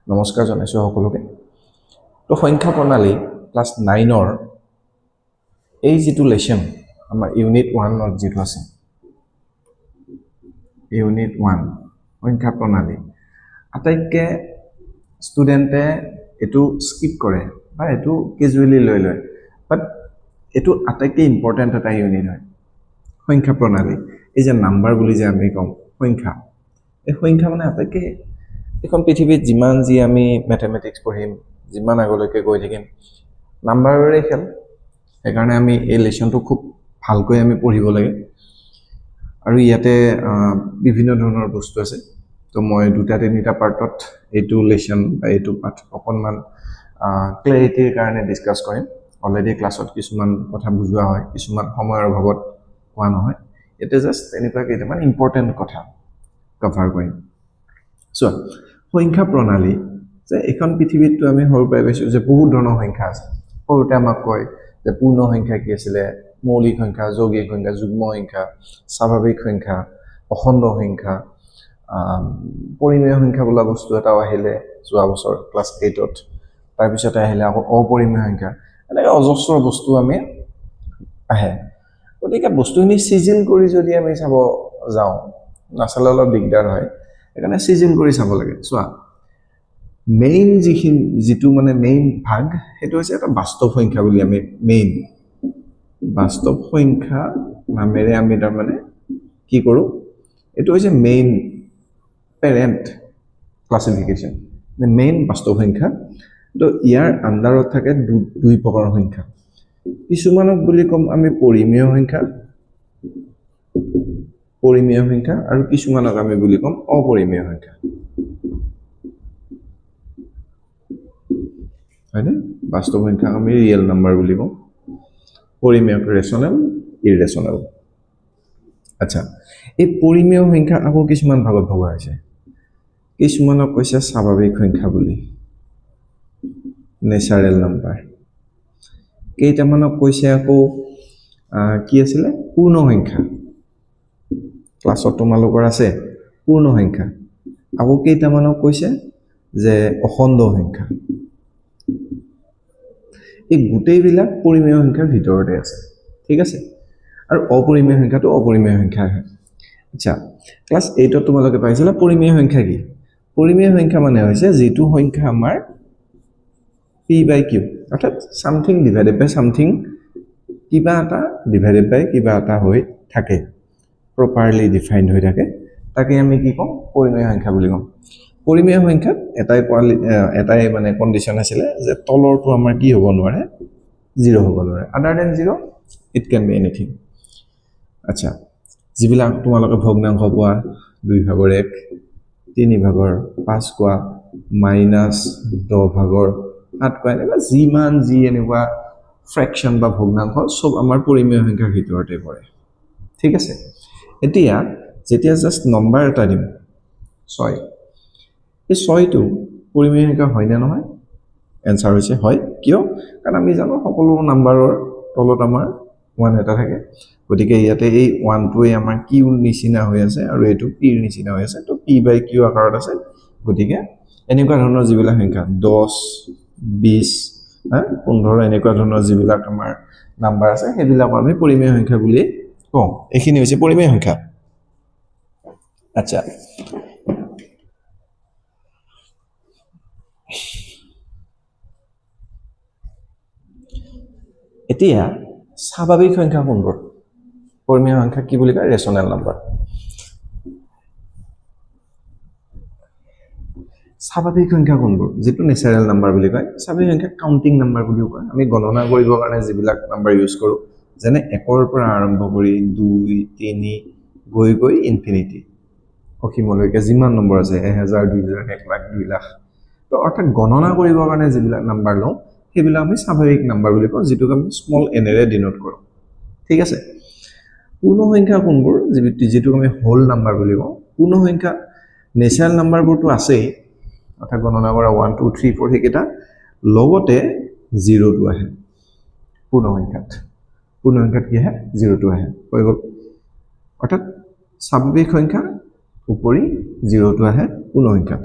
নমস্কাৰ জনাইছো সকলোকে তো সংখ্যা প্ৰণালী ক্লাছ 9ৰ এই যেটো লেসন আমাৰ ইউনিট 1 ৰ যেটো আছে ইউনিট 1 সংখ্যা প্ৰণালী আটাইকে ষ্টুডেন্টে এটো স্কিপ কৰে বা এটো ক্যাজুয়ালি লৈ লয় বাট এটো আটাইকে ইম্পৰ্টেন্ট এটা ইউনিট হয় সংখ্যা প্ৰণালী এই যে নাম্বাৰ বুলি যে আমি কম সংখ্যা এই সংখ্যা মানে আটাইকে এখন পৃথিৱীত যিমান যি আমি ম্যাথমেটিক্স পঢ়িম যিমান আগলৈকে গৈ থাকিম নাম্বাৰৰে খেল সেইকাৰণে আমি এই লেসনটো খুব ভালকৈ আমি পঢ়িব লাগে আৰু ইয়াতে বিভিন্ন ধৰণৰ বস্তু আছে তো মই দুটা তিনিটা পাৰ্টত এইটো লেসন বা এইটো পাঠ অকনমান ক্লিয়াৰিটিৰ কাৰণে ডিসকাস কৰিম অলৰেডি ক্লাছত কিছুমান কথা বুজোৱা হয় কিছুমান সময়ৰ অভাৱত কোৱা নহয় এটা জাস্ট এনেকুৱা কেইটামান ইম্পৰ্টেন্ট কথা কভাৰ কৰিম সো সংখ্যা প্ৰণালী যে এখন পৃথিৱীত আমি সৰু পাই পাইছো যে বহুত ধৰণৰ সংখ্যা আছে সৰুতে আমাক কয় যে পূৰ্ণ সংখ্যা কি আছিলে মৌলিক সংখ্যা যৌগিক সংখ্যা যুগ্ম সংখ্যা স্বাভাৱিক সংখ্যা অখণ্ড সংখ্যা পৰিমেয় সংখ্যা বোলা বস্তু এটা আহিলে যোৱা বছৰ ক্লাছ 8ত তাৰ পিছতে আহিলে আকৌ অপৰিমেয় সংখ্যা এনেকৈ অজস্ৰ বস্তু আমি আহে গতিকে বস্তুখিনি সিজিল কৰি যদি আমি চাব যাওঁ নাচালে অলপ দিগদাৰ হয় এখানে সিজিল কৰি চাব লাগে সোয়া মেইন যেটো মানে মেইন ভাগ হেতু হৈছে এটা বাস্তৱ সংখ্যা বুলি আমি মেইন বাস্তৱ সংখ্যা নামেৰে আমি তাৰ মানে কি কৰো এটো হৈছে মেইন প্যাৰেন্ট ক্লাসিফিকেশন মানে মেইন বাস্তৱ সংখ্যা তো ইয়াৰ আন্ডাৰত থাকে দুই প্ৰকাৰৰ সংখ্যা কিছুমানক বুলি কম আমি পৰিমেয় সংখ্যা আৰু কিছুমানক আমি বুলি কম অপৰিমেয় সংখ্যা হয়নে বাস্তৱ সংখ্যা আমি ৰিয়েল নাম্বাৰ বুলি কম পৰিমেয় ৰেশনাল ইৰৰেশনাল আচ্ছা এই পৰিমেয় সংখ্যা আকৌ কিছুমান ভাগত ভগা হৈছে কিছুমানক কৈছে স্বাভাৱিক সংখ্যা বুলি নেচাৰেল নাম্বাৰ কেইটামানক কৈছে আকৌ কি আছিল পূৰ্ণ সংখ্যা ক্লাছত তোমালোকৰ আছে পূৰ্ণ সংখ্যা আকৌ কেইটামানক কৈছে যে অখণ্ড সংখ্যা এই গোটেইবিলাক পৰিমেয় সংখ্যাৰ ভিতৰতে আছে ঠিক আছে আৰু অপৰিমেয় সংখ্যাটো অপৰিমেয় সংখ্যা হয় আচ্ছা ক্লাছ 8ত তোমালোকে পাইছিলা পৰিমেয় সংখ্যা কি পৰিমেয় সংখ্যা মানে হৈছে যেটো সংখ্যা আমাৰ p/q অৰ্থাৎ সামথিং ডিভাইডেড বাই সামথিং কিবা এটা ডিভাইডেড বাই কিবা এটা হৈ থাকে properly defined হৈ থাকে তাকে আমি কি কম পৰিমেয় সংখ্যা বুলি কম পৰিমেয় সংখ্যাত এটাই মানে কন্ডিশন আছিল যে তলৰটো আমাৰ কি হ'ব নোৱাৰে 0 হ'ব নোৱাৰে other then 0 it can be anything আচ্ছা যিবিলাক তোমালোকে ভগ্নাংশ পোৱা 2/1 3/5 কোৱা -10/7 কোৱা এনেকুৱা যিমান যি এনেকুৱা ফ্ৰেকশন বা ভগ্নাংশ সব আমাৰ পৰিমেয় সংখ্যাৰ ভিতৰতে পৰে ঠিক আছে এতিয়া যেতিয়া জাস্ট নম্বৰ এটা দিম 6 এই 6টো পৰিমেয় সংখ্যা হয় না নহয় এনসাৰ হৈছে হয় কিয় কাৰণ আমি জানো সকলো নম্বৰৰ তলত আমাৰ 1 এটা থাকে গতিকে ইয়াতে এই 1 টোৱে আমাৰ কিউ নিচিনা হৈ আছে আৰু এটো পি ৰ নিচিনা হৈ আছে তো p/q আকাৰত আছে গতিকে এনেকুৱা ধৰণৰ যিবিলাক সংখ্যা 10 20 15 এনেকুৱা ধৰণৰ যিবিলাক আমাৰ নাম্বাৰ আছে সেইবিলাক আমি পৰিমেয় সংখ্যা বুলি কওঁ এখিনি হৈছে পৰিমেয় সংখ্যা আচ্ছা এতিয়া স্বাভাৱিক সংখ্যা কোনবোৰ পৰিমেয় সংখ্যা কি বুলি কয় ৰেশনাল নাম্বাৰ স্বাভাৱিক সংখ্যা কোনবোৰ যেটো নেচাৰেল নাম্বাৰ বুলি কয় স্বাভাৱিক সংখ্যা কাউন্টিং নাম্বাৰ বুলিও কয় আমি গণনা কৰিবৰ কাৰণে যিবিলাক নাম্বাৰ ইউজ কৰো যেনে 1 ৰ পৰা আৰম্ভ কৰি 2 3 গৈ ইনফিনিটি অসীমলৈকে যিমান নম্বৰ আছে 1000 2000 1 লাখ 2 লাখ তো অৰ্থাৎ গণনা কৰিবৰ কাৰণে যিবিলাক নাম্বাৰ লওঁ সেইবিলাক আমি স্বাভাৱিক নাম্বাৰ বুলি কওঁ যেটো আমি স্মল n ৰে ডিনোট কৰো ঠিক আছে পূৰ্ণ সংখ্যা কোনবোৰ যেটো আমি হোল নাম্বাৰ বুলি কওঁ পূৰ্ণ সংখ্যা নেচাৰেল নাম্বাৰবোৰটো আছেই অৰ্থাৎ গণনা কৰা 1 2 3 4 হেকেটা লগতে 0 টো আহে পূৰ্ণ সংখ্যাত কি আহে 0 টো আহে হৈ গ'ল অৰ্থাৎ স্বাভাৱিক সংখ্যা উপৰি 0 টো আহে পূৰ্ণ সংখ্যাত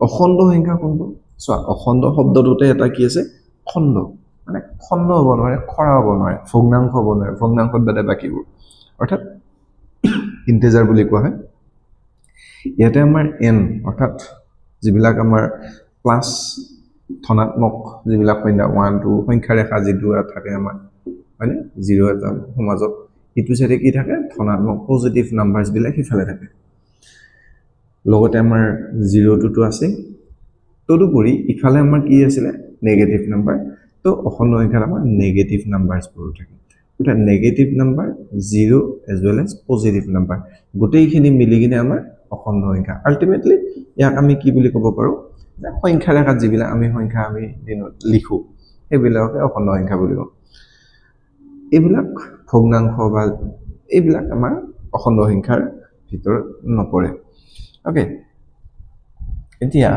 অখণ্ড সংখ্যা কোনটো চোৱা অখণ্ড শব্দটোতে এটা কি আছে খণ্ড মানে খণ্ড হ'ব নোৱাৰে খৰা হ'ব নোৱাৰে ভগ্নাংশ হ'ব নোৱাৰে ভগ্নাংশত বাদে বাকীবোৰ অৰ্থাৎ ইন্টিজাৰ বুলি কোৱা হয় ইয়াতে আমাৰ n অৰ্থাৎ যিবিলাক আমাৰ প্লাস ধনাত্মক যিবিলাক সংখ্যা 1 2 সংখ্যা ৰেখা যিটো থাকে আমাৰ মানে 0 এটা সমাজত ইটো সাইডে কি থাকে ধনাত্মক পজিটিভ নাম্বাৰছ বিলাক হিফালে থাকে লগতে আমাৰ 0 টো আছে তদুপৰি ইফালে আমাৰ কি আছিলে নেগেটিভ নাম্বাৰ তো অখণ্ড সংখ্যাত আমাৰ নেগেটিভ নাম্বাৰছ বোৰ থাকে এটা negative number 0 as well as positive number গোটেইখিনি মিলি কিনে আমাৰ অখণ্ড সংখ্যা আলটিমেটলি ইয়াক আমি কি বুলি ক'ব পাৰো যে সংখ্যা ৰেখাত যিবিলাক আমি সংখ্যা আমি দিনত লিখো এইবিলাকে অখণ্ড সংখ্যা বুলি কওঁ এইবিলাক ভগ্নাংশ বা এইবিলাক আমাৰ অখণ্ড সংখ্যাৰ ভিতৰত নপৰে ওকে এতিয়া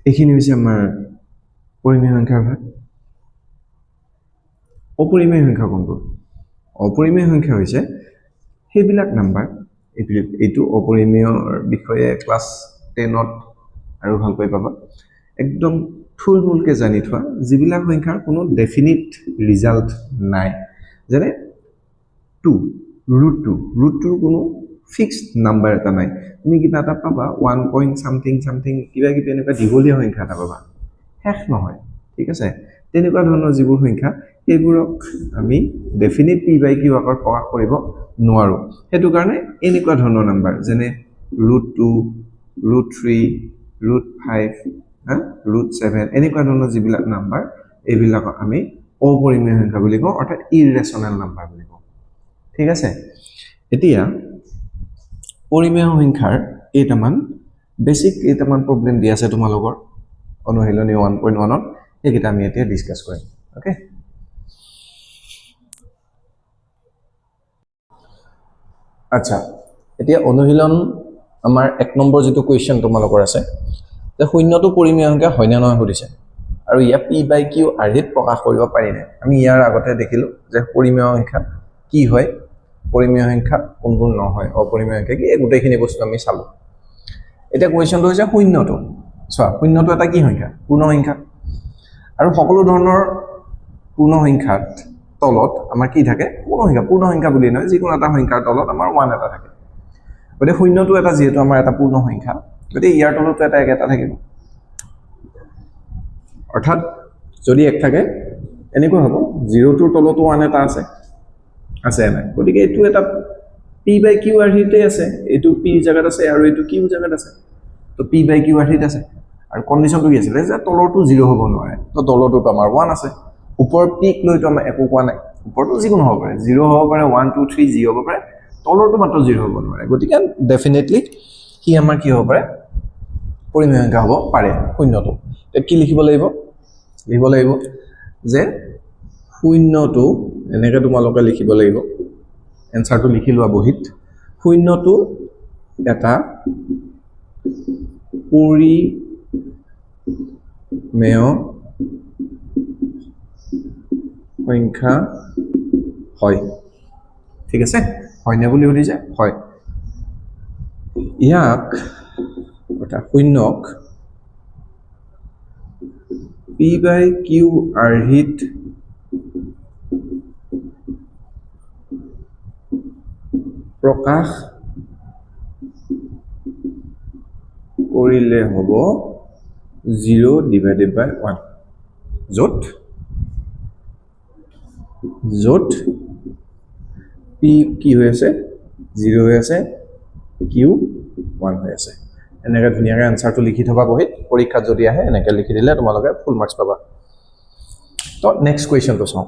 এইখিনি হৈছে আমাৰ পৰিমেয় সংখ্যাৰ ভাগ অপৰিমেয় সংখ্যা কোনটো অপৰিমেয় সংখ্যা হৈছে সেইবিলাক নাম্বাৰ এইটো অপৰিমেয়ৰ বিষয়ে ক্লাছ 10ত আৰু ভালকৈ পাবা একদম থুলমূলকে জানি থোৱা যিবিলাক সংখ্যাৰ কোনো ডেফিনিট ৰিজাল্ট নাই যেনে 2 √2 কোনো ফিক্সড নাম্বাৰ এটা নাই তুমি কিবা এটা পাবা 1 পইণ্ট সামথিং কিবা কিবি এনেকুৱা দীঘলীয়া সংখ্যা এটা পাবা শেষ নহয় ঠিক আছে তেনেকুৱা ধৰণৰ যিবোৰ সংখ্যা এইবোৰক আমি ডেফিনিট p বাই q আকাৰত প্ৰকাশ কৰিব নোৱাৰো হেতু কাৰণে এনেকুৱা ধৰণৰ নাম্বাৰ যেনে √2 √3 √5 √7 এনেকুৱা ধৰণৰ যিবিলাক নাম্বাৰ এইবিলাকক আমি অপৰিমেয় সংখ্যা বুলি কওঁ অৰ্থাৎ ইৰেশনাল নাম্বাৰ বুলি কওঁ ঠিক আছে এতিয়া পৰিমেয় সংখ্যাৰ কেইটামান বেসিক কেইটামান প্ৰবলেম দি আছে তোমালোকৰ অনুশীলনী 1.1 ত এইকেইটা আমি এতিয়া ডিসকাস কৰিম ওকে আচ্ছা এতিয়া অনুশীলন আমাৰ 1 নম্বৰ যেটো কোৱেশ্চন তোমালোকৰ আছে যে শূন্যটো পৰিমেয় সংখ্যা হয় না নহয় সুধিছে আৰু ইয়া p বাই q আৰ্হিত প্ৰকাশ কৰিব পাৰি না আমি ইয়াৰ আগতে দেখিলো যে পৰিমেয় সংখ্যা কি হয় পৰিমেয় সংখ্যা কোনবোৰ নহয় অপৰিমেয় সংখ্যা কি এই গোটেইখিনি বস্তু আমি চালো এটা কোৱেশ্চনটো হৈছে শূন্যটো চোৱা শূন্যটো এটা কি সংখ্যা পূৰ্ণ সংখ্যা আৰু সকলো ধৰণৰ পূৰ্ণ সংখ্যাত তলত আমাৰ কি থাকে পূৰ্ণ সংখ্যা বুলি নহয় যিকোনো এটা সংখ্যাৰ তলত আমাৰ 1 এটা থাকে গতে শূন্যটো এটা যেহেতু আমাৰ এটা পূৰ্ণ সংখ্যা গতে ইয়াৰ তলতো এটা এটা থাকিব অৰ্থাৎ যদি এক থাকে এনেকৈ হ'ব 0 টোৰ তলতো 1 এটা আছে নাই গতিকে এটো এটা p বাই q আৰ্হিতে আছে এটো p জায়গাত আছে আৰু এটো q জায়গাত আছে তো p বাই q আৰ্হিত আছে আৰু কন্ডিশনটো কি আছিল যে তলৰটো 0 হ'ব নোৱাৰে তো তলৰটো আমাৰ 1 আছে ওপৰ পিক লৈটো আমাৰ একো কোৱা নাই ওপৰটো যিকোনো হ'ব পাৰে 0 হ'ব পাৰে 1 2 3 যি হ'ব পাৰে তলৰটো মাত্ৰ 0 হ'ব নোৱাৰে গতিকে ডেফিনেটলি কি আমাৰ কি হ'ব পাৰে পৰিমেয় সংখ্যা হ'ব পাৰে শূন্যটো তে কি লিখিব লাগিব যে শূন্যটো এনেকৈ তোমালোকে লিখিব লাগিব এনসাৰটো লিখি লোৱা বহিত শূন্যটো এটা পৰিমেয় সংখ্যা হয় ঠিক আছে হয় না বুলি সুধিছে হয় ইয়াক এটা শূন্যক p বাই q আৰ্হিত প্ৰকাশ কৰিলে হ'ব 0 ডিভাইডেড বাই 1 য'ত p কি হৈ আছে 0 হৈ আছে q 1 হৈ আছে এনেকৈ ধুনিয়াকৈ আনসাৰটো লিখি থবা বহিত পৰীক্ষাত যদি আহে এনেকৈ লিখি দিলে তোমালোকে ফুল মাৰ্কস পাবা তো নেক্সট কোৱেশ্চনটো চাও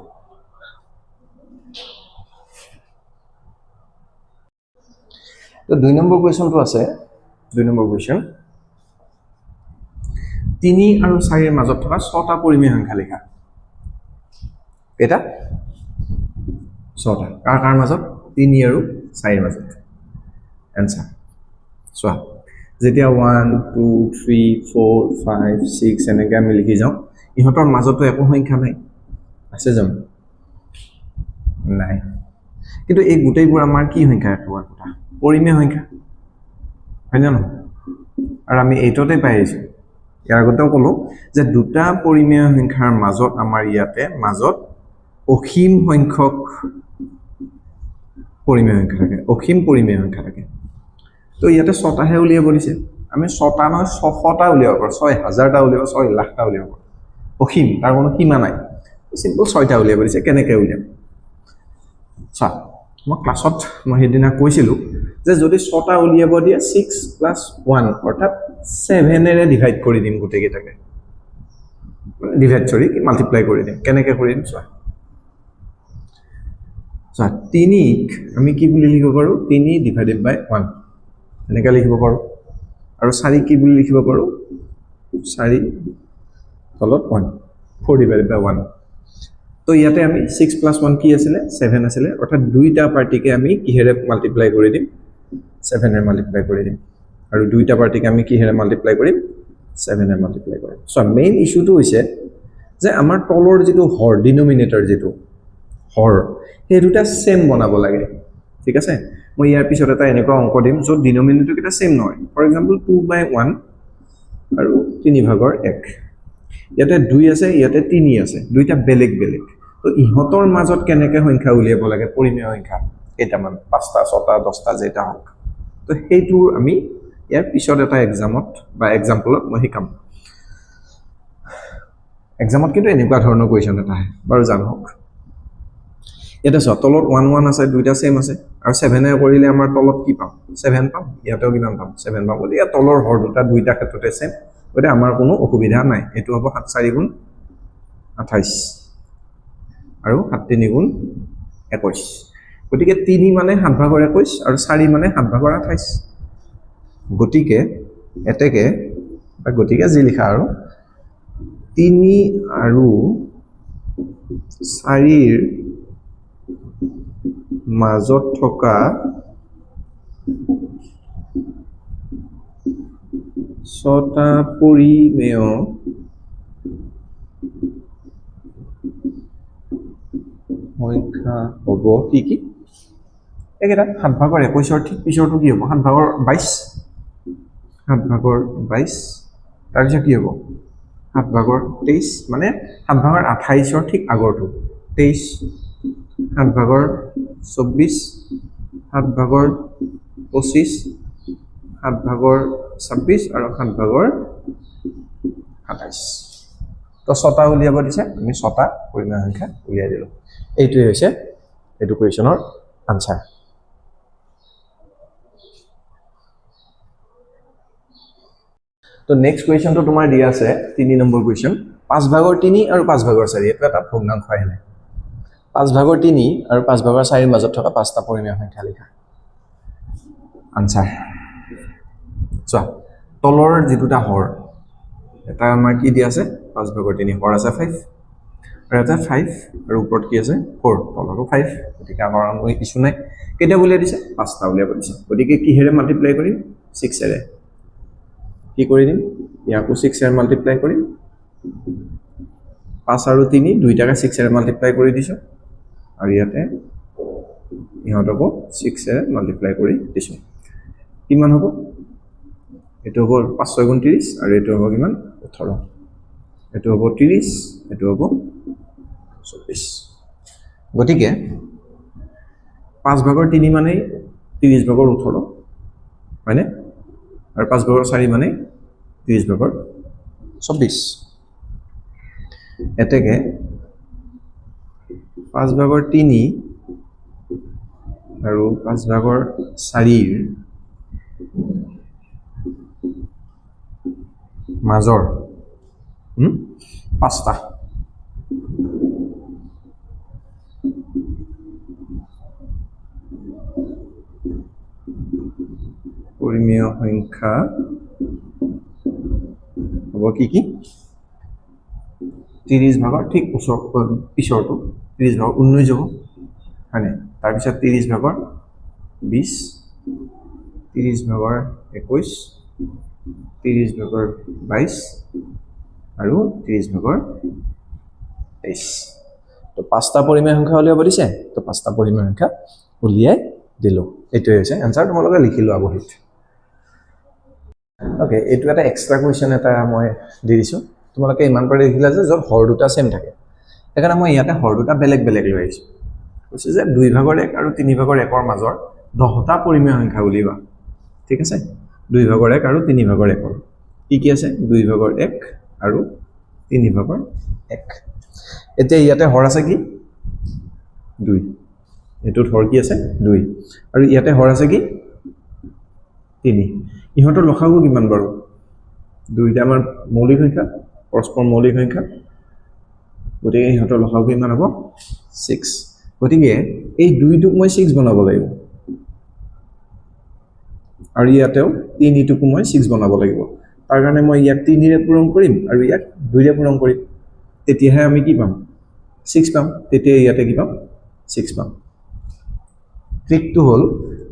তো 2 নম্বৰ কোৱেশ্চনটো আছে 2 নম্বৰ কোৱেশ্চন 3 আৰু 4 এৰ মাজত থকা 6টা পৰিমেয় সংখ্যা লেখা এটা 6টা কাৰ মাজত 3 আৰু 4 এৰ মাজত आंसर চোৱা যেতিয়া 1 2 3 4 5 6 এনেকৈ আমি লিখি যাও ইহঁতৰ মাজতো একো সংখ্যা নাই আছে জানো নাই কিন্তু এই গোটেইবোৰ আমাৰ কি সংখ্যা একেবাৰে কথা পৰিমেয় সংখ্যা হয় না নহয় আৰু আমি 8তে পাই আহিছোঁ ইয়াৰ আগতেও ক'লোঁ যে দুটা পৰিমেয় সংখ্যাৰ মাজত আমাৰ ইয়াতে মাজত অসীম সংখ্যক পৰিমেয় সংখ্যা থাকে অসীম পৰিমেয় সংখ্যা থাকে তো ইয়াতে 6টাহে উলিয়াব দিছে আমি 6টা নহয় 600টা উলিয়াব পাৰোঁ 6000টা উলিয়াব 6 লাখটা উলিয়াব পাৰোঁ অসীম তাৰ কোনো সীমা নাই সিম্পল 6টা উলিয়াব দিছে কেনেকৈ উলিয়াম চোৱা মই ক্লাছত মই সেইদিনা কৈছিলোঁ যে যদি 6টা উলিয়াব দিয়ে 6 + 1 অৰ্থাৎ 7এৰে ডিভাইড কৰি দিম গোটেইকেইটাকে মাল্টিপ্লাই কৰি দিম কেনেকৈ কৰি দিম চোৱা 3ক আমি কি বুলি লিখিব পাৰোঁ 3 / 1 এনেকৈ লিখিব পাৰোঁ আৰু 4 কি বুলি লিখিব পাৰোঁ 4 তলত 1 4 / 1 তো ইয়াতে আমি 6 + 1 কি আছিলে 7 আছিলে অৰ্থাৎ দুইটা পাৰ্টিকে আমি কিহেৰে মাল্টিপ্লাই কৰি দিম 7এৰে মাল্টিপ্লাই কৰি দিম আৰু দুইটা পাৰ্টিকে আমি কিহেৰে মাল্টিপ্লাই কৰিম 7এৰে মাল্টিপ্লাই কৰিম সো মেইন ইস্যুটো হৈছে যে আমাৰ তলৰ যেটো হৰ ডিনোমিনেটৰ যেটো হৰ এই দুটা সেম বনাব লাগে ঠিক আছে মই ইয়াৰ পিছত এটা এনেকুৱা অংক দিম য'ত ডিনোমিনেটৰ কিটা সেম নহয় ফৰ এক্সাম্পল 2/1 আৰু 3/1 ইয়াতে 2 আছে ইয়াতে 3 আছে দুইটা বেলেগ বেলেগ তো ইহঁতৰ মাজত কেনেকৈ সংখ্যা উলিয়াব লাগে পৰিমেয় সংখ্যা কেইটামান 5টা 6টা 10টা যেটা হোক তো সেইটো আমি ইয়াৰ পিছত এটা এক্সামত বা এক্সাম্পলত মই শিকাম এক্সামত কিন্তু এনেকুৱা ধৰণৰ কোৱেশ্চন এটা আহে বাৰু জানক এটা তলত 1 1 আছে দুইটা সেম আছে আৰু 7এ কৰিলে আমাৰ তলত কি পাম 7 পাম ইয়াতেও কিমান পাম 7 পাম গতিকে তলৰ হৰ দুইটা ক্ষেত্ৰতে সেম গতিকে আমাৰ কোনো অসুবিধা নাই এটো হ'ব 7 4 গুণ 28 আৰু 7 3 গুণ 21 গতিকে 3 মানে 7/21 আৰু 4 মানে 7/28 গতিকে এতেকে বা গতিকে যি লিখা আৰু 3 আৰু 4ৰ মাজত থকা 6টা পৰিমেয় সংখ্যা হ'ব কি কি একেটা 7/21 ঠিক পিছৰটো কি হ'ব 7/22 7/22 তাৰপিছত কি হ'ব 7/23 মানে 7/28 ঠিক আগৰটো 23 7/24 7/25 7/26 আৰু 7/27 তো 6টা উলিয়াব দিছে আমি 6টা পৰিমেয় সংখ্যা উলিয়াই দিলো এইটোৱে হৈছে এইটো কোৱেশ্চনৰ আনসাৰ তো নেক্সট কোৱেশ্চনটো তোমাৰ দিয়া আছে 3 নম্বৰ কোৱেশ্চন 5/3 আৰু 5/4 এটা এটা ভগ্নাংশ আহিলে 5/3 আৰু 5/4 মাজত থকা 5টা পৰিমেয় সংখ্যা লিখা আনসাৰ চোৱা তলৰ যেটোটা হৰ এটা আমাৰ কি দিয়া আছে 5/3 হৰ আছে 5 আৰু এটা 5 আৰু ওপৰত কি আছে 4 তলৰো 5 গতিকে আমাৰ ইছ্যু নাই কেইটা উলিয়াই দিছে 5টা উলিয়াব দিছে গতিকে কিহেৰে মাল্টিপ্লাই কৰিম 6এৰে কি কৰি দিম ইয়াকো 6এৰে মাল্টিপ্লাই কৰিম 5 আৰু 3 দুইটাকে 6এৰে মাল্টিপ্লাই কৰি দিছো আৰু ইয়াতে ইহঁতকো 6এৰে মাল্টিপ্লাই কৰি দিছো কিমান হ'ব এটো হ'ব 5 6 গুণ 30 আৰু এটো হ'ব কিমান 18 এটো হ'ব 30 এটো হ'ব 24 গতিকে 5/3 মানে 30/18 হয়নে আৰু 5/4 মানে 30/24 এতেকে 5/3 আৰু 5/4 মাজৰ 5টা পৰিমেয় সংখ্যা হ'ব কি কি 30 ঠিক পিছৰটো 30/19 হ'ব হয়নে তাৰপিছত 30/20 30/21 30/22 আৰু 30/23 তো 5টা পৰিমেয় সংখ্যা উলিয়াব দিছে তো 5টা পৰিমেয় সংখ্যা উলিয়াই দিলো এইটোৱে হৈছে আনসাৰ তোমালোকে লিখি লোৱা বহিত ওকে, এইটো এটা এক্সট্ৰা কুৱেশ্যন এটা মই দি দিছোঁ। তোমালোকে ইমান পাৰে দেখিলা যে য'ত হৰ দুটা ছেম থাকে, সেইকাৰণে মই ইয়াতে হৰ দুটা বেলেগ বেলেগ লৈ আহিছোঁ। কৈছে যে 2/1 আৰু 3/1 মাজৰ 10টা পৰিমেয় সংখ্যা উলিওৱা। ঠিক আছে, 2/1 আৰু 3/1 কি কি আছে? 2/1 আৰু 3/1। এতিয়া ইয়াতে হৰ আছে কি? 2। এইটোত হৰ কি আছে? 2। আৰু ইয়াতে হৰ আছে কি? 3। ইহঁতৰ লসাগু কিমান বাৰু? দুইটা আমাৰ মৌলিক সংখ্যা, পৰস্পৰ মৌলিক সংখ্যা, গতিকে ইহঁতৰ লসাগু কিমান হ'ব? 6। গতিকে এই 2টোক মই 6 বনাব লাগিব, আৰু ইয়াতেও 3টোকো মই 6 বনাব লাগিব। তাৰ কাৰণে মই ইয়াক 3ৰে পূৰণ কৰিম আৰু ইয়াক 2ৰে পূৰণ কৰিম, তেতিয়াহে আমি কি পাম? 6 পাম। তেতিয়া ইয়াতে কি পাম? 6 পাম। ট্ৰিকটো হ'ল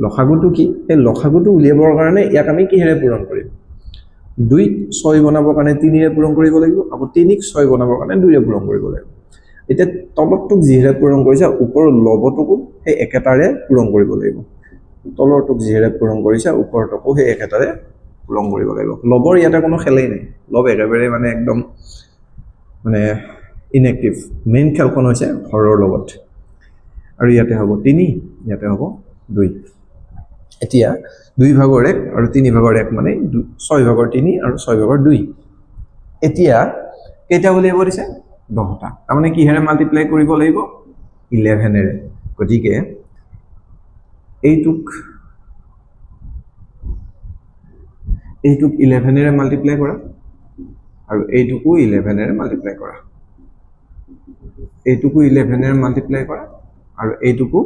লসাগুটো কি? এই লসাগুটো উলিয়াবৰ কাৰণে ইয়াক আমি কিহেৰে পূৰণ কৰিম? 2ক 6 বনাবৰ কাৰণে 3ৰে পূৰণ কৰিব লাগিব, আকৌ 3ক 6 বনাবৰ কাৰণে 2ৰে পূৰণ কৰিব লাগিব। এতিয়া তলৰটোক যিহেৰে পূৰণ কৰিছে, ওপৰৰ লবটোকো সেই একেটাৰে পূৰণ কৰিব লাগিব। তলৰটোক যিহেৰে পূৰণ কৰিছে, ওপৰটোকো সেই একেটাৰে পূৰণ কৰিব লাগিব। লবৰ ইয়াতে কোনো খেলেই নাই, লব একেবাৰে মানে একদম মানে ইনএক্টিভ। মেইন খেলখন হৈছে হৰৰ লগত। আৰু ইয়াতে হ'ব 3, ইয়াতে হ'ব 2। এতিয়া 2/1 আৰু 3/1 মানে 6/3 আৰু 6/2। এতিয়া কেইটা উলিয়াব দিছে? 10টা। তাৰমানে কিহেৰে মাল্টিপ্লাই কৰিব লাগিব? 11ৰে। গতিকে এইটোক 11ৰে মাল্টিপ্লাই কৰা, আৰু এইটোকো 11ৰে মাল্টিপ্লাই কৰা, এইটোকো 11ৰে মাল্টিপ্লাই কৰা, আৰু এইটোকো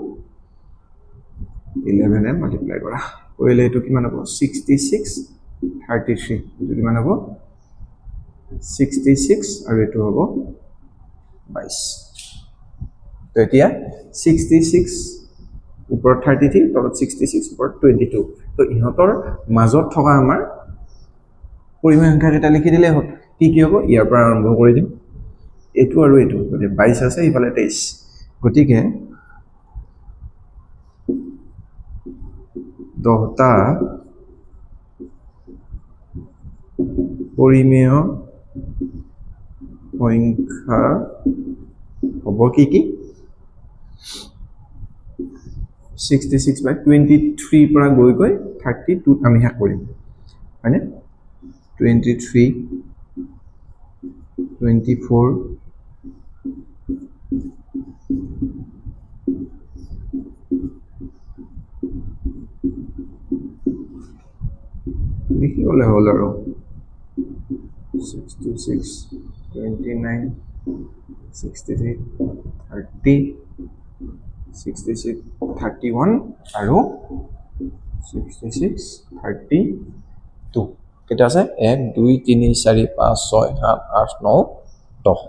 11ৰে মাল্টিপ্লাই কৰা। কৰিলে এইটো কিমান হ'ব? 66, 33। এইটো কিমান হ'ব? 66, আৰু এইটো হ'ব 22। তো এতিয়া 66 ওপৰত 33, তলত 66, ওপৰত 22। তো ইহঁতৰ মাজত থকা আমাৰ পৰিমেয় সংখ্যা কেইটা লিখি দিলেই হ'ল। কি কি হ'ব? ইয়াৰ পৰা আৰম্ভ কৰি দিম, এইটো আৰু এইটো। গতিকে 22 আছে, ইফালে 23। গতিকে 10টা পৰিমেয় সংখ্যা হ'ব কি কি? 66/23 পৰা গৈ গৈ 32 আমি শেষ কৰিম, হয়নে? 23, 24, লিখি গ'লে হ'ল আৰু 66, 29, 63, 30, 66, 31 আৰু 66, 32। কেইটা আছে? 1, 2, 3, 4, 5, 6, 7, 8, 9, 10।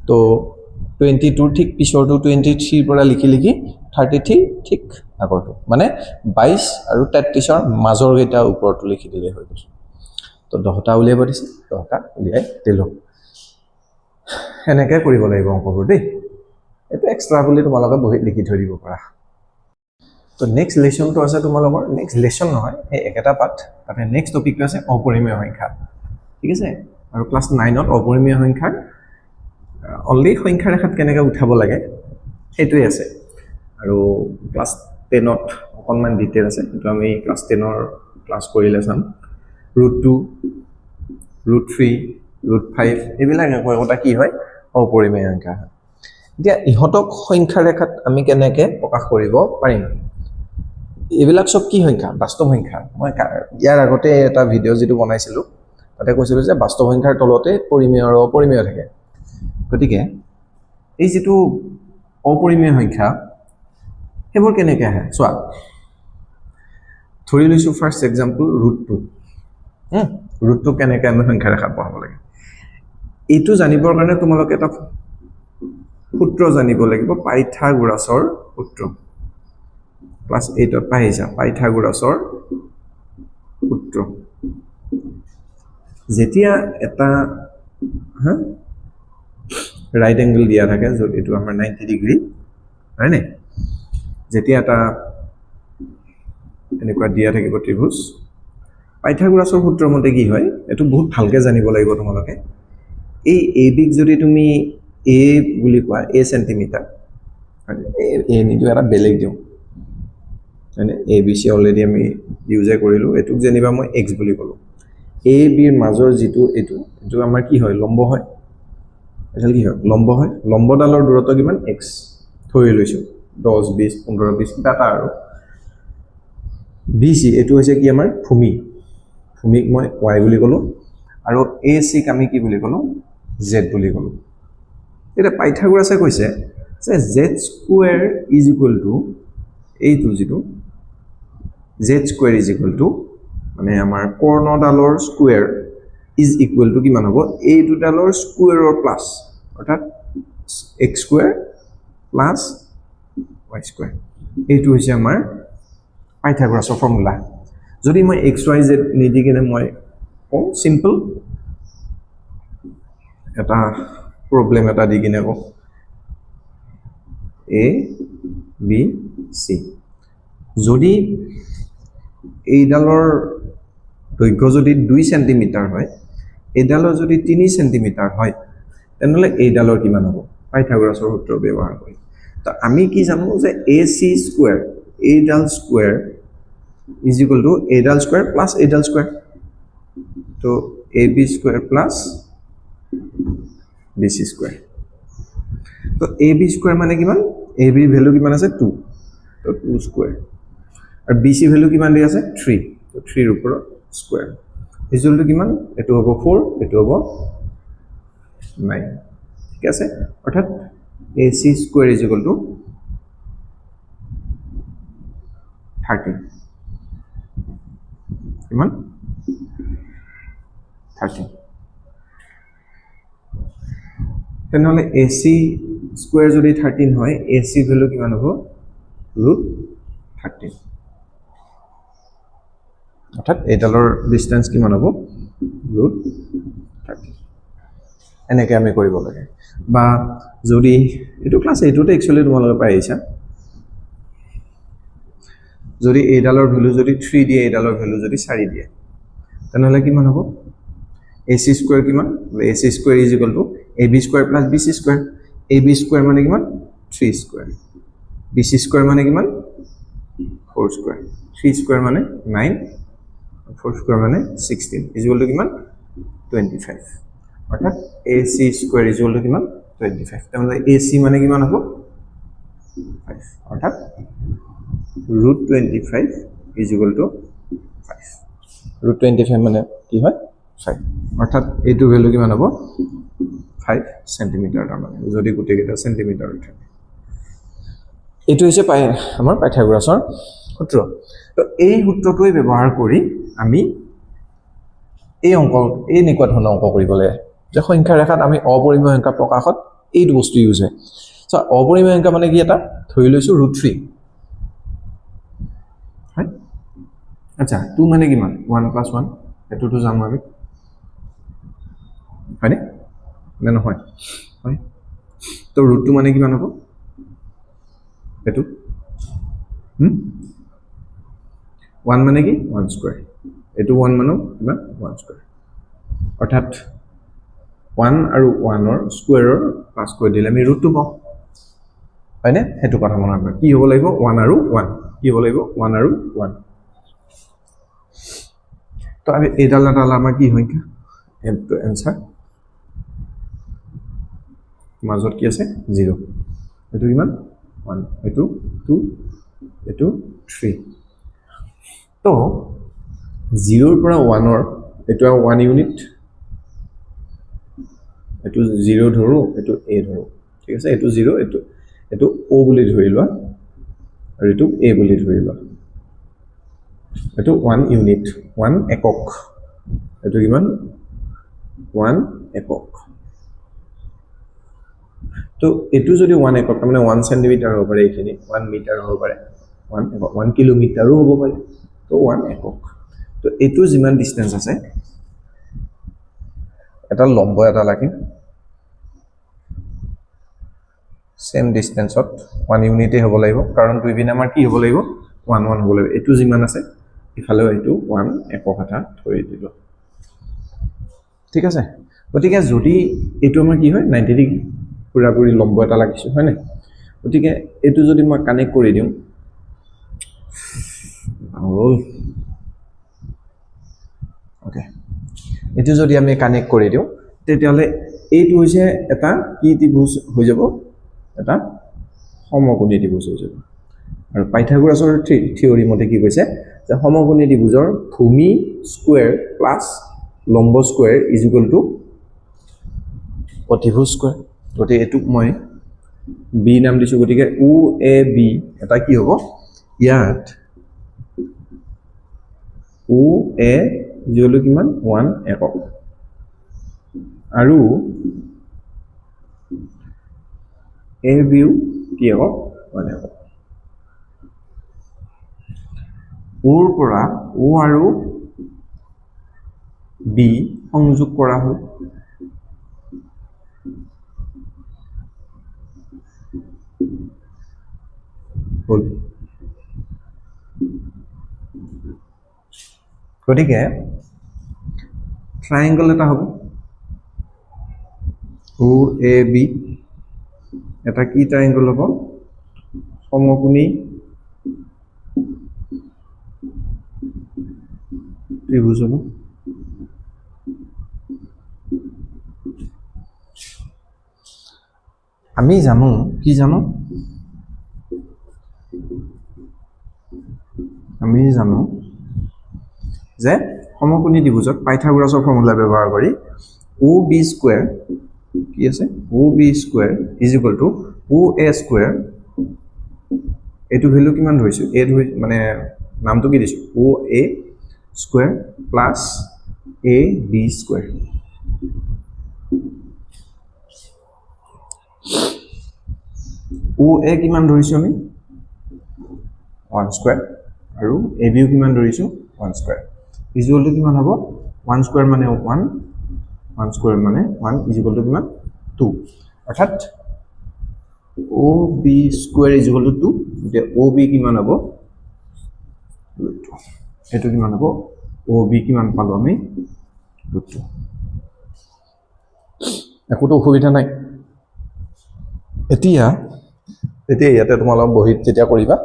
তো 22 ঠিক পিছৰটো 23 পৰা লিখি লিখি 33 ঠিক আগৰটো, মানে 22 আৰু 33ৰ মাজৰ কেইটা ওপৰটো লিখি দিলে হৈ গৈছে। তো 10টা উলিয়াব দিছে, 10টা উলিয়াই দিলোঁ। এনেকৈ কৰিব লাগিব অংকবোৰ দেই। এইটো এক্সট্ৰা বুলি তোমালোকে বহীত লিখি থৈ দিব পাৰা। তো নেক্সট লেচনটো আছে তোমালোকৰ, নেক্সট লেচন নহয়, সেই একেটা পাঠ। তাতে নেক্সট টপিকটো আছে অপৰিমেয় সংখ্যা। ঠিক আছে, আৰু ক্লাছ 9ত অপৰিমেয় সংখ্যাৰ অনলি সংখ্যা ৰেখাত কেনেকৈ উঠাব লাগে সেইটোৱে আছে। আৰু ক্লাছ 10ত অকণমান ডিটেইল আছে, সেইটো আমি ক্লাছ 10ৰ ক্লাছ কৰিলে চাম। √2, √3, √5 এইবিলাক একোটা কি হয়? অপৰিমেয় সংখ্যা হয়। এতিয়া ইহঁতক সংখ্যা ৰেখাত আমি কেনেকৈ প্ৰকাশ কৰিব পাৰিম? এইবিলাক চব কি সংখ্যা? বাস্তৱ সংখ্যা। মই ইয়াৰ আগতে এটা ভিডিঅ' যিটো বনাইছিলোঁ, তাতে কৈছিলোঁ যে বাস্তৱ সংখ্যাৰ তলতে পৰিমেয় আৰু অপৰিমেয় থাকে। গতিকে এই যিটো অপৰিমেয় সংখ্যা, সেইবোৰ কেনেকৈ আহে চোৱা। ধৰি লৈছোঁ ফাৰ্ষ্ট এক্সাম্পল √2। √2 কেনেকৈ আমি সংখ্যা ৰেখাত পঢ়াব লাগে, এইটো জানিবৰ কাৰণে তোমালোকে এটা সূত্ৰ জানিব লাগিব, পাইথাগোৰাছৰ সূত্ৰ। ক্লাছ 8ত পাইছা পাইথাগোৰাছৰ সূত্ৰ। যেতিয়া এটা ৰাইট এংগল দিয়া থাকে, য'ত এইটো আমাৰ 90 ডিগ্ৰী, হয়নে? যেতিয়া এটা এনেকুৱা দিয়া থাকিব ত্ৰিভুজ, পাইথাগোৰাছৰ সূত্ৰ মতে কি হয় এটো বহুত ভালকে জানিব লাগিব তোমালোকে এই এবিক যদি তুমি এ বুলি কোৱা এ সেন্টিমিটাৰ এ নিদিও এটা বেলেগ দিও মানে এ বি সি অলৰেডি আমি ইউজে কৰিলো এটুক যেনিবা মই এক্স বুলি কলো এ বিৰ মাজৰ যেটো এটো আমাৰ কি হয় লম্ব হয় এটা কি হয় লম্বডালৰ দূৰত্ব কিমান x ধৰি লৈছো 10 20 15 20 ডাটা আৰু BC এটো হৈছে কি আমাৰ ভূমিক মই y বুলি কলো আৰু AC ক আমি কি বুলি কলো z বুলি কলো এটা পাইথাগোৰাছে কৈছে যে z square is equal two এইটো যেটো z square is equal two মানে আমাৰ কৰ্ণডালৰ স্কয়াৰ ইজ ইকুৱেল টু কিমান হ'ব এই দুডালৰ স্কয়াৰৰ প্লাস অৰ্থাৎ x square plus y square এইটো হৈছে আমাৰ পাইথাগোৰাছৰ ফৰ্মুলা যদি মই x y z নিদি কিনে মই কম সিম্পল এটা প্ৰবলেম এটা দি কিনে কম a b c যদি এইডালৰ দৈৰ্ঘ্য যদি 2 সেন্টিমিটাৰ হয় এইডালৰ যদি 3 সেন্টিমিটাৰ হয় তেনলে এইডালৰ কিমান হ'ব পাইথাগোৰাছৰ সূত্ৰ ব্যৱহাৰ কৰি তো আমি কি জানো যে ac স্কয়াৰ এইডাল স্কয়াৰ is equal to এইডাল স্কয়াৰ প্লাস এইডাল স্কয়াৰ তো ab square plus bc square তো ab স্কয়াৰ মানে কিমান ab ভ্যালু কিমান আছে 2 তো 2 স্কয়াৰ আৰু bc ভ্যালু কিমান দি আছে 3 তো 3 ৰ ওপৰত স্কয়াৰ ইকুৱেল টু কিমান এটো হ'ব 4 এটো হ'ব 9 ঠিক আছে অৰ্থাৎ ac square is equal two 30 কিমান 30 তেনহলে ac স্কয়াৰ যদি 13 হয় ac ভ্যালু কিমান হ'ব √13 অৰ্থাৎ এডালৰ ডিসটেন্স কিমান হ'ব √13 এনেকৈ আমি কৰিব লাগে বা যদি এটো ক্লাস 8 তে একচুয়ালি তোমালোকে পাই আহিছা যদি এইডালৰ ভ্যালু যদি 3 দিয়ে এইডালৰ ভ্যালু যদি 4 দিয়ে তেনহলে কিমান হ'ব ac স্কয়াৰ কিমান ac square is equal two ab square plus bc square ab square মানে কিমান 3 স্কয়াৰ bc স্কয়াৰ মানে কিমান 4 স্কয়াৰ 3 স্কয়াৰ মানে 9 4 স্কয়াৰ মানে 16 ইজ ইকুৱেল টু কিমান 25 অৰ্থাৎ ac square is equal two কিমান 25 তেনহলে ac মানে কিমান হ'ব 5 অৰ্থাৎ √25 is equal to 5 √25 মানে কি হয় 5 অৰ্থাৎ এইটো ভ্যালু কিমান হ'ব 5 সেন্টিমিটাৰ মানে যদি গুটি কেটা সেন্টিমিটাৰ থাকে এইটো হৈছে আমাৰ পাইথাগোৰাছৰ সূত্ৰ তো এই সূত্ৰটোই ব্যৱহাৰ কৰি আমি এই অংক এই নিকুৱা ধৰণৰ অংক কৰিব লাগে যে সংখ্যা ৰেখাত আমি অপৰিমেয় সংখ্যা প্ৰকাশত এইটো বস্তু ইউজ হয় সো অপৰিমেয় সংখ্যা মানে কি এটা ধৰি লৈছো √3 হয় আচ্ছা 2 মানে কিমান 1 + 1 এটোটো জানো আমি হয়নে না নহয় হয় তো √2 মানে কিমান হ'ব এটো 1 মানে কি 1 স্কয়াৰ এটো 1 মানে কিমান 1 স্কয়াৰ অৰ্থাৎ 1 আৰু 1 ৰ স্কয়াৰৰ পাস কৰি দিলে আমি √2 পাম হয়নে হেতু কথা মনত ৰাখিবা কি হ'ব লাগিব 1 আৰু 1 কি হ'ব লাগিব 1 আৰু 1 তো আমি এডাল আমাৰ কি সংখ্যা এটো आंसर মাজত কি আছে 0 এটো কিমান 1 এটো 2 এটো 3 তো 0 ৰ পৰা 1 ৰ এটো 1 ইউনিট এটো 0 ধৰো এটো a ধৰো ঠিক আছে এটো 0 এটো o বুলি ধৰি লোৱা আৰু এটো a বুলি ধৰি লোৱা এটো 1 ইউনিট 1 একক এটো কিমান 1 একক তো এটো যদি 1 একক মানে 1 সেন্টিমিটাৰ হ'ব পাৰে এখিনি 1 মিটাৰ হ'ব পাৰে 1 একক 1 কিলোমিটাৰো হ'ব পাৰে তো 1 একক তো এটো যিমান ডিসটেন্স আছে এটা লম্ব এটা লাগে সেম ডিসটেন্সত 1 ইউনিটে হ'ব লাগিব কাৰণ দুই বিনা আমাৰ কি হ'ব লাগিব 1 1 হ'ব লাগিব এটো যিমান আছে ইফালেও এইটো 1 একক এটা থৈ দিলোঁ ঠিক আছে গতিকে যদি এইটো আমাৰ কি হয় 90 ডিগ্ৰী পুৰাপুৰি লম্ব এটা লাগিছে হয় নাই গতিকে এইটো যদি মই কানেক্ট কৰি দিওঁ হ'ল ওকে এইটো যদি আমি কানেক্ট কৰি দিওঁ তেতিয়াহ'লে এইটো হৈছে এটা কি ত্ৰিভুজ হৈ যাব এটা সমকোণী ত্ৰিভুজ হৈ যাব আৰু পাইথাগোৰাছৰ থিওৰি মতে কি কৈছে যে সমকোণী ত্ৰিভুজৰ ভূমি স্কয়াৰ প্লাস লম্ব স্কয়াৰ ইজ ইকুৱেল টু অতিভুজ স্কয়াৰ গতিকে এইটোক মই বি নাম দিছো গতিকে ও এ বি এটা কি হ'ব ইয়াত ও এ ইকুৱেল টু কিমান 1 একক আৰু এ বিও কি একক 1 একক ওৰ পৰা ও আৰু বি সংযোগ কৰা হ'ল গতিকে ট্ৰায়াঙ্গল এটা হ'ব ও এ বি এটা কি ট্ৰায়াঙ্গল হ'ব সমকোণী ত্ৰিভুজ হ'ব আমি জানো কি জানো আমি জানো যে সমকোণী ত্ৰিভুজত পাইথাগোৰাছৰ ফৰ্মুলা ব্যৱহাৰ কৰি ও বি স্কয়াৰ কি আছে O B square is equal to O A square এটো ভ্যালু কিমান ধৰিছো এ ধৰি মানে নামটো কি দিছো O A square plus A B square O A কিমান ধৰিছো আমি 1 স্কয়াৰ আৰু এ বিও কিমান ধৰিছো 1 স্কয়াৰ ইজ ইকুৱেল টু কিমান হ'ব 1 স্কয়াৰ মানে 1 স্কয়াৰ মানে 1 ইজ ইকুৱেল টু কিমান 2 অৰ্থাৎ O B square is equal to 2 যে ও বি কিমান হ'ব এটো কিমান হ'ব ও বি কিমান পালো আমি 2 একোটো অসুবিধা নাই এতিয়া ইয়াতে তোমালোক বহিত যেতিয়া কৰিবা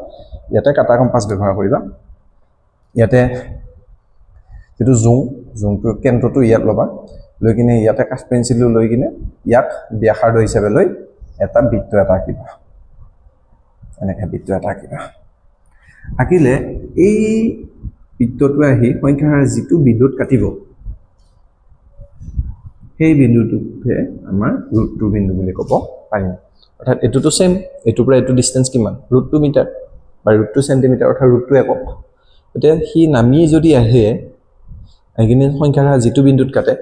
ইয়াতে কাটা কম্পাস ব্যৱহাৰ কৰিবা ইয়াতে যেটো জুমটো কেন্দ্ৰটো ইয়াত লবা লৈ কিনে ইয়াতে কাঠ পেন্সিল লৈ কিনে ইয়াক ব্যাসাৰ্ধ হিচাপে লৈ এটা বৃত্ত এটা আঁকিবা এনেকা বৃত্ত এটা আঁকিবা আঁকিলে এই বৃত্তটো আহি সংখ্যাৰ যিটো বিন্দুত কাটিব সেই বিন্দুটোকে আমাৰ ৰুট 2 বিন্দু বুলি ক'ব পাৰিম অৰ্থাৎ এটোটো সেম এটোৰ পৰা এটো ডিসটেন্স কিমান √2 মিটাৰ বা √2 সেন্টিমিটাৰ অৰ্থাৎ √2 একক এতিয়া হি নামি যদি আহে এগিনে সংখ্যাৰ যিটো বিন্দুত কাটে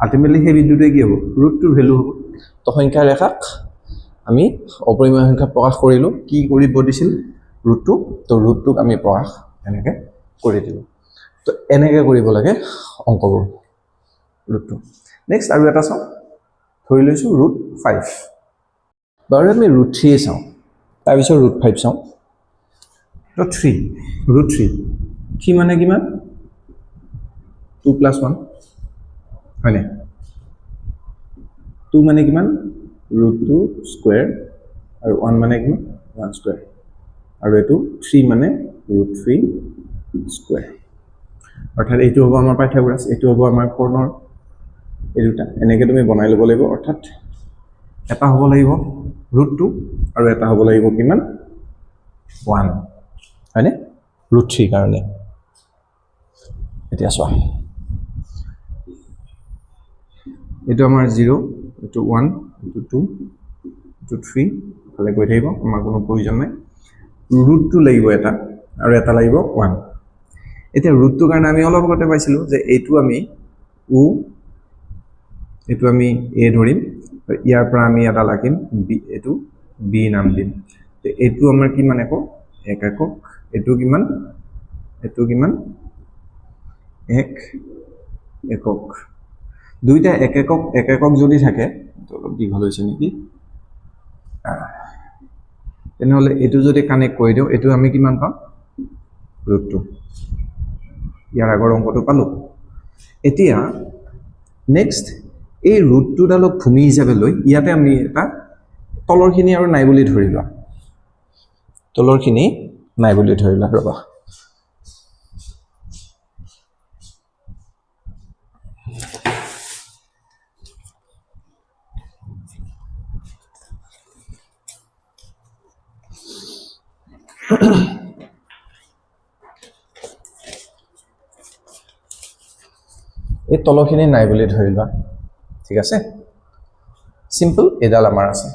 আলটিমেটলি সেই বিন্দুটোৱে কি হ'ব √2 ভ্যালু হ'ব তো সংখ্যা ৰেখাক আমি অপৰিমেয় সংখ্যা প্ৰকাশ কৰিলো কি কৰিব দিছিল √2 তো √2ক আমি প্ৰকাশ এনেকে কৰি দিলো তো এনেকে কৰিব লাগে অংকবোৰ √2 নেক্সট আৰু এটা চাও ধৰি লৈছো √5 বাৰু আমি √3 চাও তাৰ পিছত √5 চাও তো 3 √3 কি মানে কিমান 2 + 1 হয়নে 2 মানে কিমান √2 স্কয়াৰ আৰু 1 মানে কিমান 1 স্কয়াৰ আৰু এটো 3 মানে √3 স্কয়াৰ অৰ্থাৎ এইটো হ'ব আমাৰ পাইথাগোৰাছ এইটো হ'ব আমাৰ কৰ্ণৰ এই দুটা এনেকে তুমি বনাই ল'ব লাগিব অৰ্থাৎ এটা হ'ব লাগিব √2 আৰু এটা হ'ব লাগিব কিমান 1 হয়নে √3 কাৰণে এতিয়া চোৱা এটো আমাৰ 0 এটো 1 এটো 2 এটো 3 ফালে গৈ থাকিব আমাৰ কোনো প্ৰয়োজন নাই √2 লাগিব এটা আৰু এটা লাগিব 1 এতিয়া √2 কাৰণে আমি অলপ আগতে পাইছিলো যে এইটো আমি ও এটো আমি এ ধৰিম ইয়াৰ পৰা আমি এটা লাকিম বি এটো বি নাম দিম তে এটো আমাৰ কি মানে ক এক একক এটো কিমান 1 একক দুইটা এক একক যদি থাকে তো অলপ দীঘল হৈছে নেকি তেনেহলে এটো যদি কানেক্ট কৰি দিও এটো আমি কিমান পাম √2 ইয়াৰ আগৰ অংকটো পালোঁ এতিয়া নেক্সট এই ৰুটটোডালক ভূমি হিচাপে লৈ ইয়াতে আমি এটা তলৰখিনি আৰু নাই বুলি ধৰি লোৱা তলৰখিনি নাই বুলি ধৰি লোৱা ৰবা এই তলৰখিনি নাই বুলি ধৰি লোৱা ঠিক আছে সিম্পল এডাল আমাৰ আছে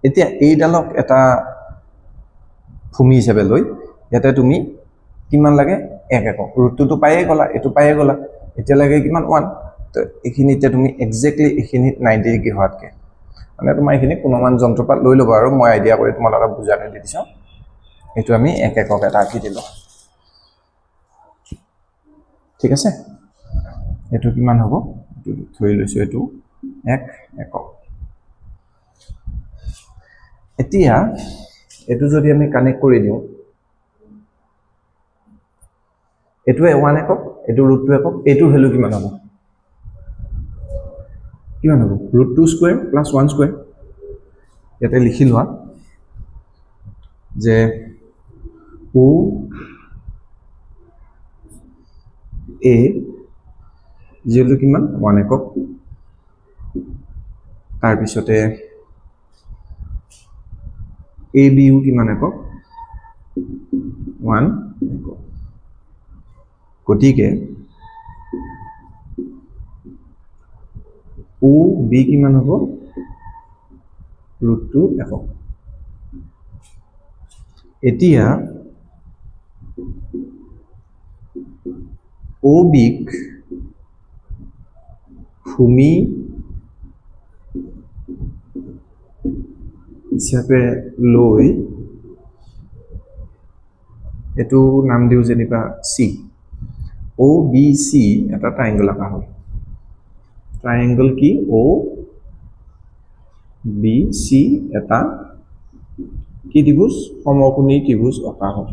এতিয়া এইডালক এটা ভূমি হিচাপে লৈ ইয়াতে তুমি কিমান লাগে 1 একক ৰুটটো পায়ে গলা এটো পায়ে গলা এতিয়া লাগে কিমান 1 তো এখিনি এতিয়া তুমি এক্স্যাক্টলি এখিনি 90 ডিগ্ৰী হোৱাতকে মানে তোমাৰ এখিনি কোনমান যন্ত্ৰপাত লৈ ল'ব আৰু মই আইডিয়া কৰি তোমালোকক বুজাই দি দিছো এটো আমি 1 একক এটা আঁকি দিলো ঠিক আছে এটো কিমান হ'ব এটো ধৰি লৈছো এটো 1 একক এতিয়া এটো যদি আমি কানেক্ট কৰি দিও এটো 1 একক এটো √2 একক এটো ভ্যালু কিমান হ'ব √2 স্কয়াৰ + 1 স্কয়াৰ ইয়াতে লিখি লোৱা যে ও এ জিৰো কিমান 1 একক তাৰ পিছতে এ বি ইউ কিমান একক 1 একক গতিকে ও বি কিমান হ'ব √2 একক এতিয়া ও বিক ভূমি হিচাপে লৈ এটো নাম দিও যেনিবা সি ও বি সি এটা ট্ৰায়াঙ্গল আঁকা হ'ল ট্ৰায়াঙ্গল কি ও বি সি এটা কি ত্ৰিভুজ সমকোণী ত্ৰিভুজ আঁকা হ'ল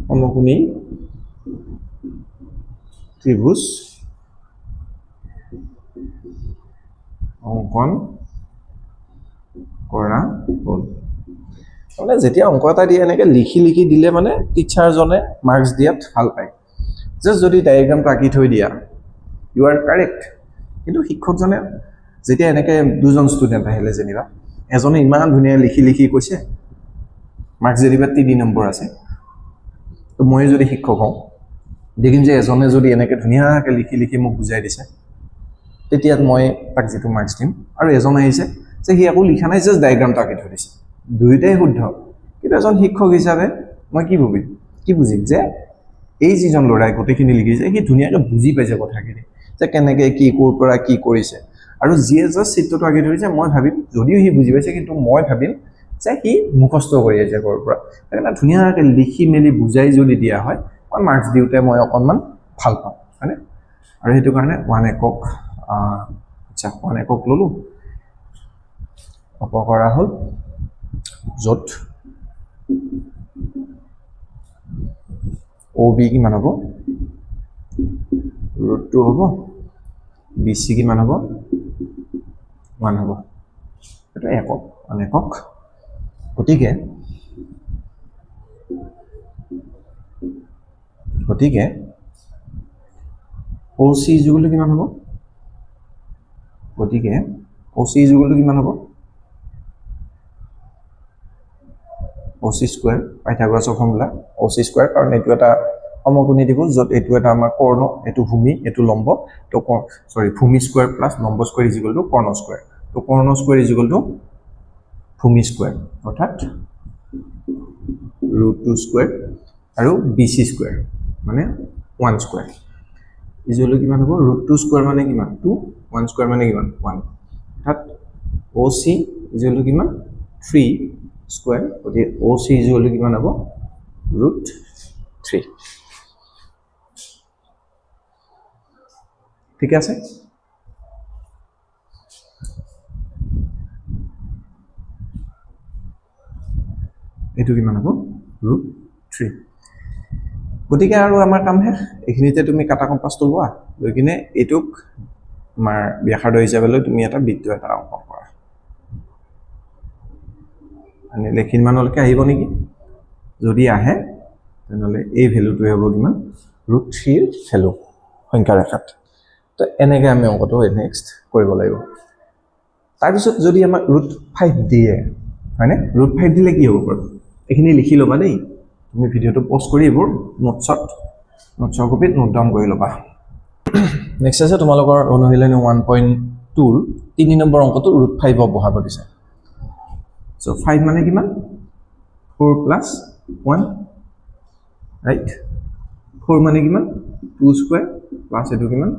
সমকোণী ত্ৰিভুজ অঙ্কন কৰা হ'ল মানে যেতিয়া অঙ্ক এটা দিয়ে এনেকে লিখি লিখি দিলে মানে টিচাৰজনে মাৰ্কস দিয়াত ভাল পায় জাস্ট যদি ডায়াগ্ৰামটো আঁকি থৈ দিয়া ইউ আৰ কাৰেক্ট কিন্তু শিক্ষকজনে যেতিয়া এনেকে দুজন ষ্টুডেন্ট আহিলে যেনিবা এজনে ইমান ধুনীয়া লিখি লিখি কৈছে মাৰ্কস যেনিবা 3 নম্বৰ আছে তো মই যদি শিক্ষক হওঁ দেখিম যে এজনে যদি এনেকে ধুনীয়াকে লিখি লিখি মোক বুজাই দিছে তেতিয়া মই তাক যেটো মাৰ্কস দিম আৰু এজন আহিছে যে হি আকো লিখা নাই জাস্ট ডায়াগ্ৰামটো আঁকি থৈ দিছে দুইটাই শুদ্ধ কিন্তু এজন শিক্ষক হিচাপে মই কি বুজিম যে এই যিজন লৰাই গোটেইখিনি লিখিছে হি ধুনীয়াকে বুজি পাইছে কথাখিনি যে কেনেকে কি কোৰ পৰা কি কৰিছে আৰু যিয়ে জাস্ট চিত্ৰটো আঁকি ধৰিছে মই ভাবিম যদিও হি বুজি পাইছে কিন্তু মই ভাবিম যে হি মুখস্থ কৰি আছে কোৰ পৰা এটা ধুনীয়াকে লিখি মেলি বুজাই যদি দিয়া হয় মই মাৰ্কস দিওতে মই অকনমান ভাল পাম মানে আৰু হেতু কাৰণে 1 একক আচ্ছা 1 একক ললো অপকৰা হল যত ও বি কিমান হ'ব √2 হ'ব বি সি কিমান হ'ব 1 হ'ব এটা একক 1 একক গতিকে ও সি ইকুয়াল কিমান হ'ব গতিকে ও সি ইকুয়াল কিমান হ'ব OC স্কয়াৰ পাইথাগোৰাছৰ ফৰ্মুলা OC স্কয়াৰ কাৰণ এটো এটা সমকোণী ত্ৰিভুজ যত এটো এটা আমাৰ কৰ্ণ এটো ভূমি এটো লম্ব তো সৰি ভূমি স্কয়াৰ প্লাস লম্ব স্কয়াৰ ইকুয়াল টু কৰ্ণ স্কয়াৰ তো কৰ্ণ স্কয়াৰ ইকুয়াল টু ভূমি স্কয়াৰ অৰ্থাৎ √2 স্কয়াৰ আৰু BC স্কয়াৰ মানে 1 স্কয়াৰ ইকুয়াল কিমান হ'ব √2 স্কয়াৰ মানে কিমান 2 1 স্কয়াৰ মানে কিমান 1 অৰ্থাৎ OC ইকুয়াল কিমান 3 স্কয়াৰ গতিকে OC ইকুয়াল কিমান হ'ব √3 ঠিক আছে এটো কিমান হ'ব √3 গতিকে আৰু আমাৰ কাম শেষ এইখিনিতে তুমি কাটা কম্পাছটো লোৱা লৈ কিনে এইটোক আমাৰ ব্যাসাৰ্ধ হিচাপে লৈ তুমি এটা বৃত্ত এটা অংকন কৰা মানে লেখিনমানলৈকে আহিব নেকি যদি আহে তেনেহ'লে এই ভ্যালুটোৱে হ'ব কিমান √3 ৰ ভ্যালু সংখ্যা ৰেখাত তো এনেকৈ আমি অংকটো নেক্সট কৰিব লাগিব তাৰপিছত যদি আমাক √5 দিয়ে হয়নে √5 দিলে কি হ'ব বাৰু এইখিনি লিখি ল'বা দেই তুমি ভিডিঅ'টো পজ কৰি এইবোৰ নোটছৰ কপিত নোট ডাউন কৰি ল'বা নেক্সট আছে তোমালোকৰ অনুশীলনী 1.2 ৰ 3 নম্বৰ অংকটো √5 বহাব দিছে সো 5 মানে কিমান 4 + 1 ৰাইট 4 মানে কিমান 2 স্কয়াৰ প্লাস এটো কিমান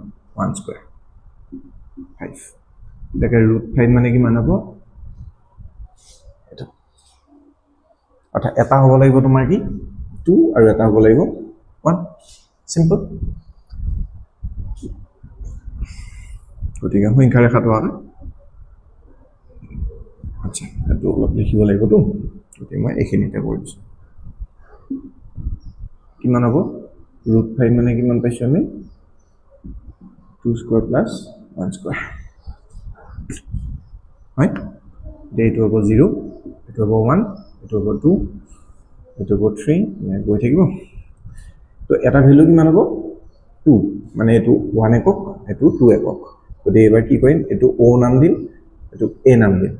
1 স্কয়াৰ 5 দেখে √5 মানে কিমান হ'ব এটা অৰ্থাৎ এটা হ'ব লাগিব তোমাৰ কি 2 আৰু এটা হ'ব লাগিব 1 সিম্পল গতিকে সংখ্যা ৰেখাটো আছে আচ্ছা এটো অলপ লিখিব লাগিব তো গতিকে মই এইখিনিতে কৰি দিছো কিমান হ'ব √5 মানে কিমান পাইছো আমি 2 স্কয়াৰ প্লাস 1 স্কয়াৰ হয় এইটো হ'ব 0 এইটো হ'ব 1 এইটো হ'ব 2 এইটো হ'ব 3 মানে গৈ থাকিব তো এটা ভ্যালু কিমান হ'ব 2 মানে এইটো 1 একক এইটো 2 একক গতিকে এবাৰ কি কৰিম এইটো O নাম দিম এইটো A নাম দিম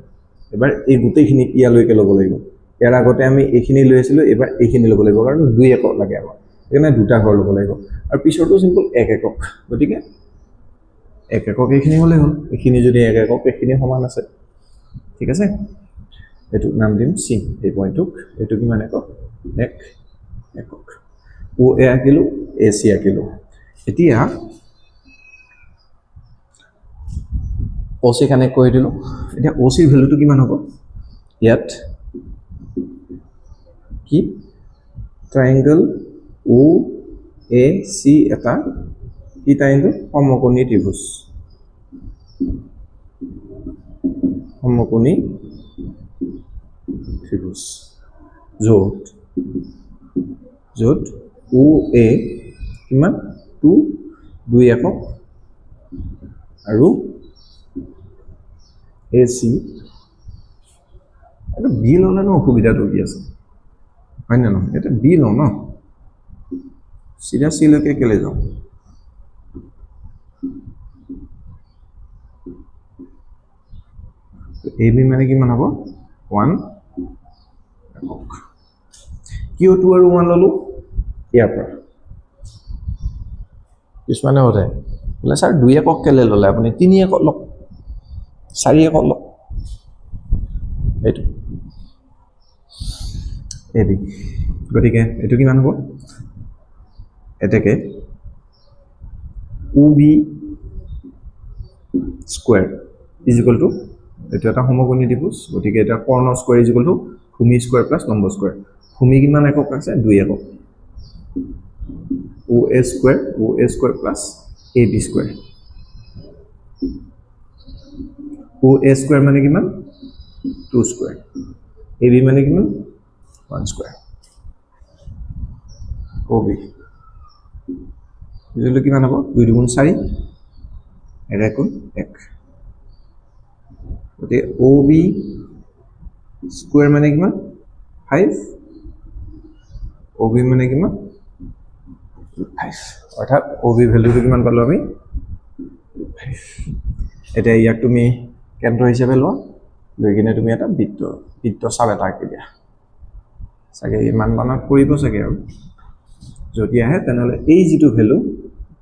এবাৰ এই গোটেইখিনি ইয়ালৈকে ল'ব লাগিব ইয়াৰ আগতে আমি এইখিনি লৈ আছিলো এবাৰ এইখিনি ল'ব লাগিব কাৰণ 2 একক লাগে আমাক এনে দুটা ঘৰ ল'ব লাগিব আৰু পিছৰটো সিম্পল 1 একক গতিকে 1 একক এইখিনি হ'লে হ'ল এইখিনি যদি 1 একক এইখিনি সমান আছে ঠিক আছে এটো নাম দিম C এই পইণ্টক এটো কিমান একক 1 একক OA আকিলো AC আকিলো এতিয়া OC কানেক্ট কৰি দিলো এতিয়া OC ৰ ভ্যালুটো কিমান হ'ব ইয়াত কি ট্ৰায়াঙ্গল OAC এটা কি ট্ৰায়াঙ্গল সমকোণী ত্ৰিভুজ য'ত OA কিমান 2 একক আৰু AC এটা বি ললে ন অসুবিধাটো কি আছে হয় না নহয় এটা বি লও ন সিধা সি লৈকে কেলে যাও AB মানে কিমান হ'ব 1 একক কিয় 2 আৰু 1 ললো ইয়াৰ পৰা কিছুমানে হতে বলে স্যার 2 একক কেলে ললে আপুনি 3 একক লওক 4 একক লওক এইটো AB গতিকে এটো কিমান হ'ব এটাকে OB স্কয়ার = এটা এটা সমকোণী ত্ৰিভুজ গতিকে এটা কৰ্ণ স্কয়ার = ভূমি স্কয়ার প্লাস লম্ব স্কয়ার ভূমি কিমান একক আছে 2 একক OA square plus AB square OA square মানে কিমান 2 স্কয়ার AB মানে কিমান 1 স্কয়ার OB ইজুলো কিমান হ'ব 2 × 4 1 × 1 গতিকে OB স্কয়ার মানে কিমান 5 OB মানে কিমান 5 অর্থাৎ OB ভ্যালুটো কিমান পালো আমি 5 এটা ইয়াক তুমি কেন্দ্র হিচাপে লোৱা লৈ কিনে তুমি এটা বৃত্ত চাপ এটা আঁকি দিয়া সাগে ইমান বানাত কৰিব সাগে আৰু যদি আহে তেনেহলে এই যেটো ভ্যালু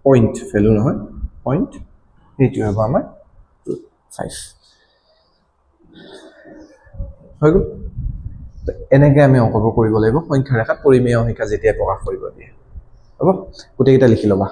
পয়েন্ট ভ্যালু নহয় পয়েন্ট এইটো হ'ব আমাৰ 5 হৈ গ'ল এনেকৈ আমি অংকবোৰ কৰিব লাগিব সংখ্যা ৰেখাত পৰিমেয় সংখ্যা যেতিয়া প্ৰকাশ কৰিব দিয়ে হ'ব গোটেইটা লিখি লবা